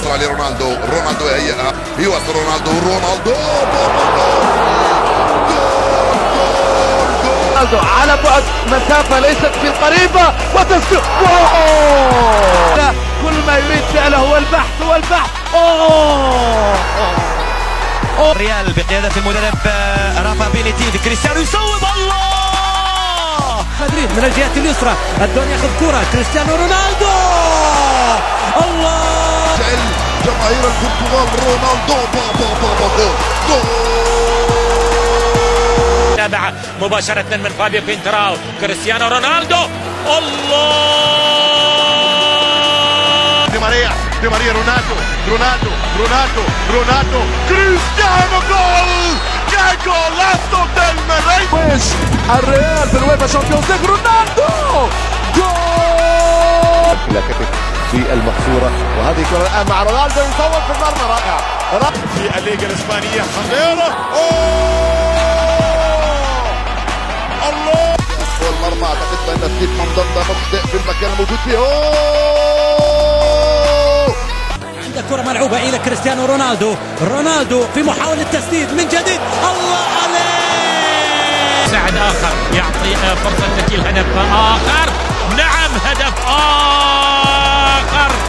يسرى لرونالدو. رونالدو يهيئها، يوصل رونالدو. رونالدو على بعد مسافة ليست بالقريبة وتسديد. كل ما يريد فعله هو البحث. ريال بقيادة المدرب رافا بينيتيز. كريستيانو يصوب. الله مدريد من الجهة اليسرى، الدون ياخذ كرة. كريستيانو رونالدو. الله جماهير البرتغال. رونالدو جول. تابع مباشرة من فابيو كوينتراو. كريستيانو رونالدو. الله دي ماريا رونالدو كريستيانو جول. جولاتو ديل ميري. الريال في الويفا شامبيونز ليج. رونالدو جول إلى كتف في المقصورة، وهذه كرة الآن مع رونالدو يصوب في المرمى. رائع في الليغا الإسبانية. خطيرة. الله. والمرمى أعتقد بأن ستيف مندندا مخطئ في المكان الموجود فيه. عند كرة ملعوبة إلى كريستيانو رونالدو في محاولة تسديد من جديد. الله عليه. ساعد آخر يعطي فرصة تسجيل هدف آخر. نعم هدف آخر.